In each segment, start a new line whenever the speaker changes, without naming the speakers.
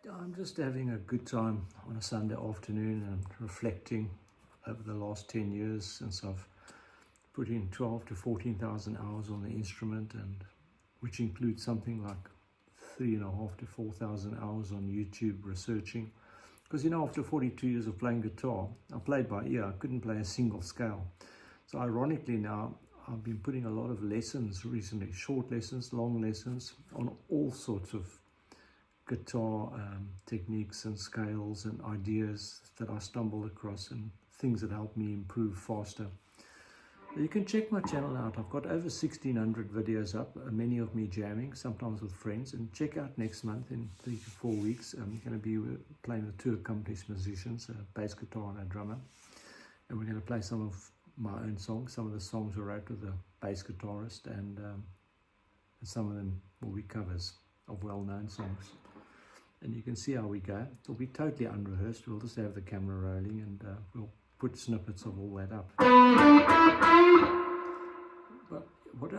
I'm just having a good time on a Sunday afternoon and reflecting over the last 10 years since I've put in 12 to 14,000 hours on the instrument, and which includes something like 3,500 to 4,000 hours on YouTube researching. Because after 42 years of playing guitar, I played by ear, I couldn't play a single scale. So ironically now, I've been putting a lot of lessons recently, short lessons, long lessons, on all sorts of guitar techniques and scales and ideas that I stumbled across, and things that help me improve faster. You can check my channel out. I've got over 1,600 videos up, many of me jamming, sometimes with friends. And check out next month, in 3 to 4 weeks, I'm going to be playing with 2 accomplished musicians, a bass guitar and a drummer. And we're going to play some of my own songs. Some of the songs were wrote with a bass guitarist, and some of them will be covers of well-known songs. And you can see how we go. It'll be totally unrehearsed. We'll just have the camera rolling, and we'll put snippets of all that up. But what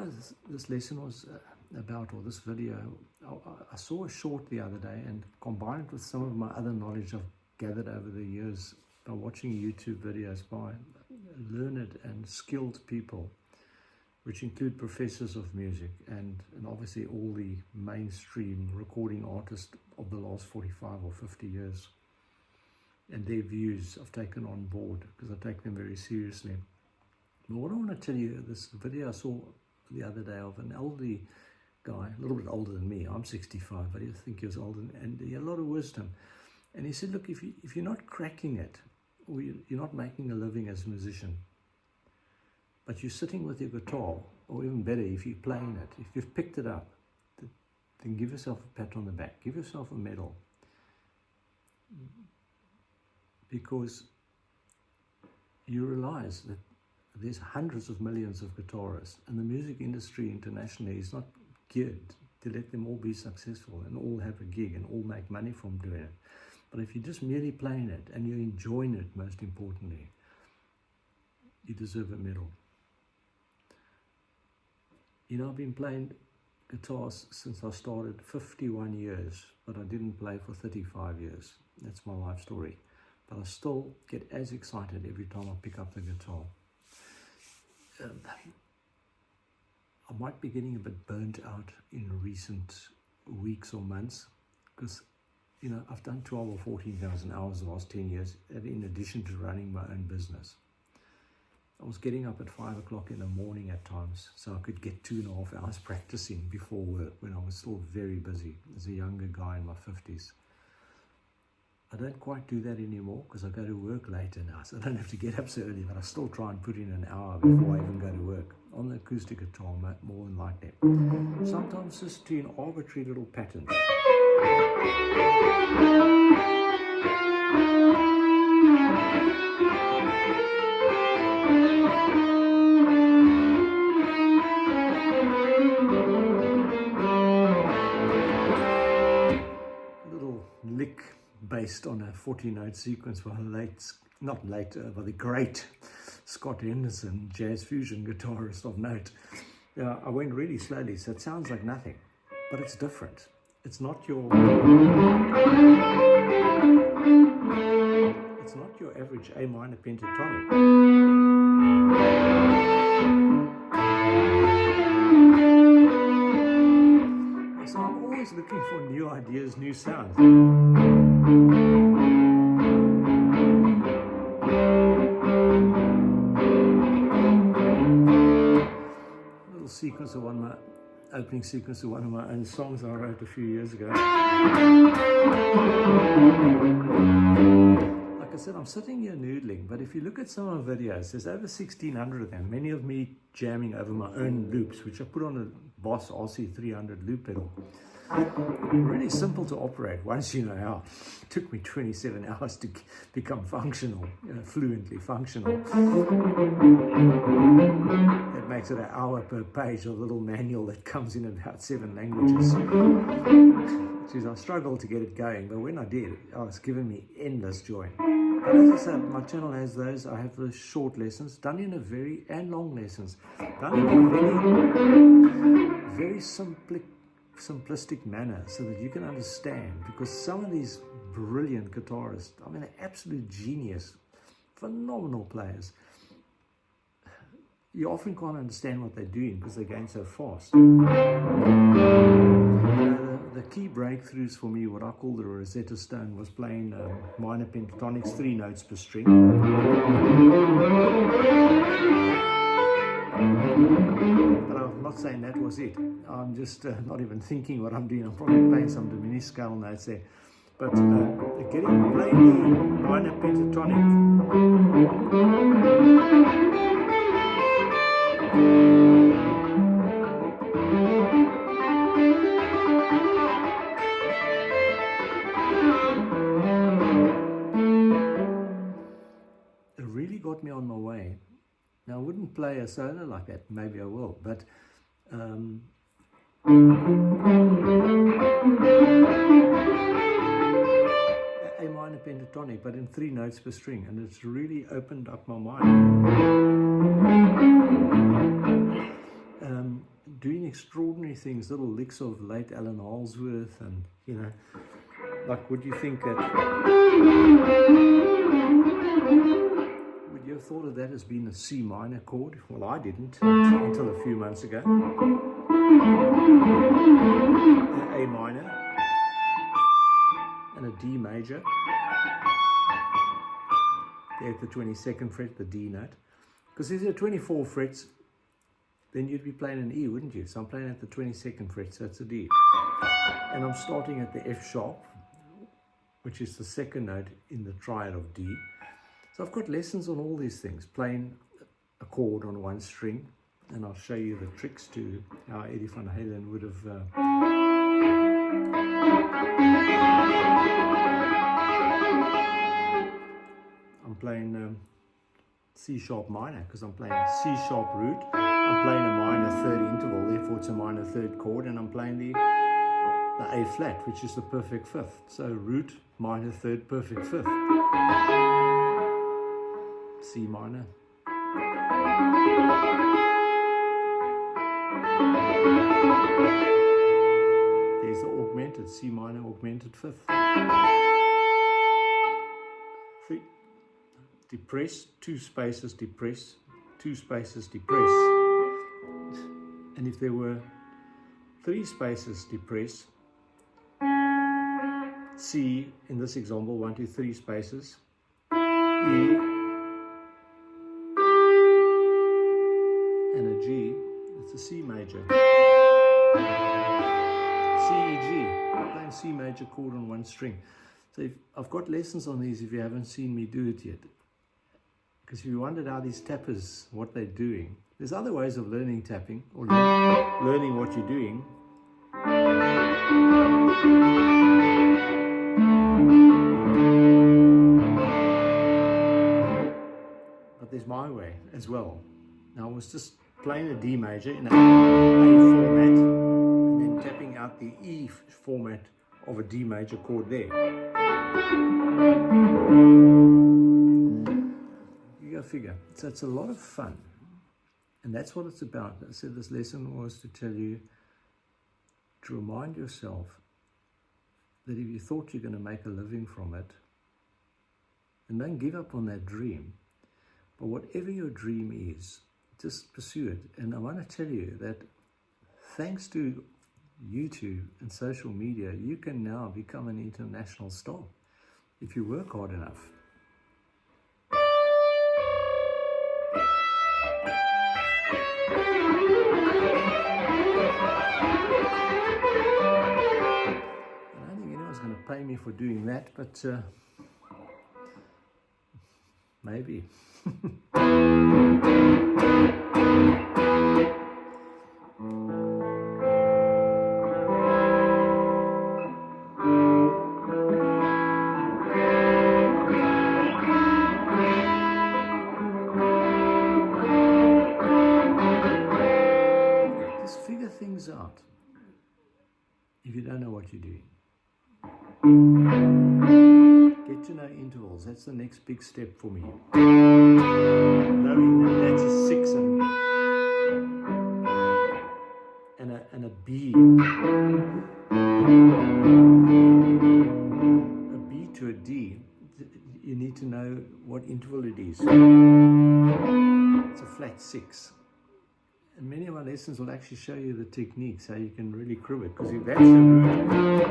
this lesson was about, or this video, I saw a short the other day, and combined it with some of my other knowledge I've gathered over the years by watching YouTube videos by learned and skilled people, which include professors of music and obviously all the mainstream recording artists of the last 45 or 50 years. And their views I've taken on board because I take them very seriously. But what I want to tell you, this video I saw the other day of an elderly guy, a little bit older than me. I'm 65, but I think he was older, and he had a lot of wisdom. And he said, look, if you're not cracking it, or you're not making a living as a musician, but you're sitting with your guitar, or even better, if you're playing it, if you've picked it up, then give yourself a pat on the back, give yourself a medal. Because you realize that there's hundreds of millions of guitarists, and the music industry internationally is not geared to let them all be successful and all have a gig and all make money from doing it. But if you're just merely playing it and you're enjoying it, most importantly, you deserve a medal. I've been playing guitars since I started 51 years, but I didn't play for 35 years. That's my life story. But I still get as excited every time I pick up the guitar. I might be getting a bit burnt out in recent weeks or months because, I've done 12 or 14,000 hours the last 10 years, in addition to running my own business. I was getting up at 5 o'clock in the morning at times so I could get 2.5 hours practicing before work when I was still very busy as a younger guy in my 50s. I don't quite do that anymore because I go to work later now, so I don't have to get up so early, but I still try and put in an hour before I even go to work on the acoustic guitar, more than likely. Sometimes just to an arbitrary little pattern. Little lick based on a 40-note sequence by the great Scott Henderson, jazz fusion guitarist of note. I went really slowly, so it sounds like nothing, but it's different. It's not your average A minor pentatonic. So I'm always looking for new ideas, new sounds. Little sequence of opening sequence of one of my own songs I wrote a few years ago. Like I said, I'm sitting here noodling, but if you look at some of the videos, there's over 1,600 of them, many of me jamming over my own loops, which I put on a Boss RC300 loop pedal. Really simple to operate once you know how. It took me 27 hours to become functional, fluently functional. That makes it an hour per page, a little manual that comes in about 7 languages. Geez, I struggled to get it going, but when I did, it's given me endless joy. But as I said, my channel has those. I have the short lessons, done in a and long lessons, done in a very simplistic manner so that you can understand, because some of these brilliant guitarists, I mean, they're absolute genius, phenomenal players. You often can't understand what they're doing because they're going so fast. The key breakthroughs for me, what I call the Rosetta Stone, was playing minor pentatonics, 3 notes per string. But I'm not saying that was it. I'm just not even thinking what I'm doing. I'm probably playing some diminished scale notes there. But playing the minor pentatonic. It really got me on my way. Now, I wouldn't play a solo like that. Maybe I will, but A minor pentatonic, but in 3 notes per string, and it's really opened up my mind. Doing extraordinary things, little licks of late Alan Holsworth, and like, would you think that? Would you have thought of that as being a C minor chord? Well, I didn't until a few months ago. An A minor and a D major. There at the 22nd fret, the D note. Because if there are 24 frets, then you'd be playing an E, wouldn't you? So I'm playing at the 22nd fret, so it's a D. And I'm starting at the F sharp, which is the 2nd note in the triad of D. So I've got lessons on all these things, playing a chord on 1 string, and I'll show you the tricks to how Eddie Van Halen would have I'm playing C sharp minor, because I'm playing C sharp root. I'm playing a minor 3rd interval, therefore it's a minor 3rd chord, and I'm playing the A flat, which is the perfect 5th. So root, minor 3rd, perfect 5th. C minor. There's the augmented, C minor augmented 5th. 3. Depress, 2 spaces depress, 2 spaces depress. And if there were 3 spaces depress, C, in this example, 1, 2, 3 spaces, E, and a G, it's a C major. C, E, G, I'm playing C major chord on 1 string. So I've got lessons on these if you haven't seen me do it yet. Because if you wondered how these tappers, what they're doing, there's other ways of learning tapping, or learning what you're doing. But there's my way as well. Now I was just playing a D major in a format, and then tapping out the E format of a D major chord there. You go figure. So it's a lot of fun. And that's what it's about. I said this lesson was to tell you, to remind yourself that if you thought you're going to make a living from it, and don't give up on that dream, but whatever your dream is, just pursue it. And I want to tell you that thanks to YouTube and social media, you can now become an international star if you work hard enough. Pay me for doing that, but maybe. what you're doing. Get to know intervals. That's the next big step for me. Knowing that that's a 6 and a B. A B to a D. You need to know what interval it is. It's a flat 6. And many of our lessons will actually show you the techniques, how you can really crib it. Because if that's a root,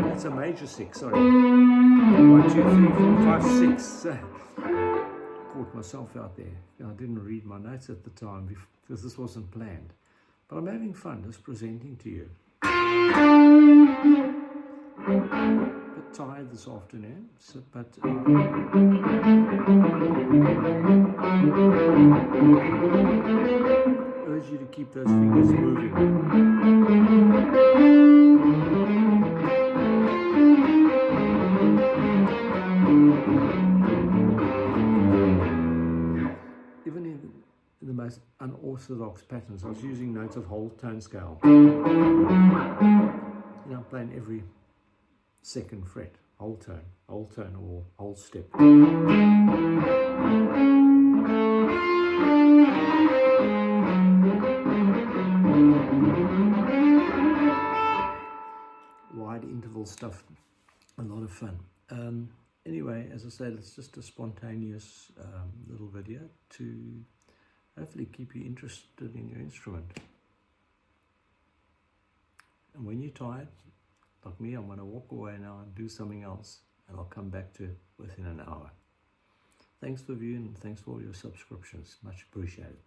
that's a major 6, sorry. 1, 2, 3, 4, 5, 6. Caught myself out there. I didn't read my notes at the time because this wasn't planned. But I'm having fun just presenting to you. A bit tired this afternoon, but urge you to keep those fingers moving. Even in the most unorthodox patterns, I was using notes of whole tone scale. I'm playing every second fret, whole tone or whole step. Wide interval stuff, a lot of fun. Anyway, as I said, it's just a spontaneous little video to hopefully keep you interested in your instrument. And when you're tired, like me, I'm going to walk away now and do something else, and I'll come back to it within an hour. Thanks for viewing, and thanks for all your subscriptions. Much appreciated.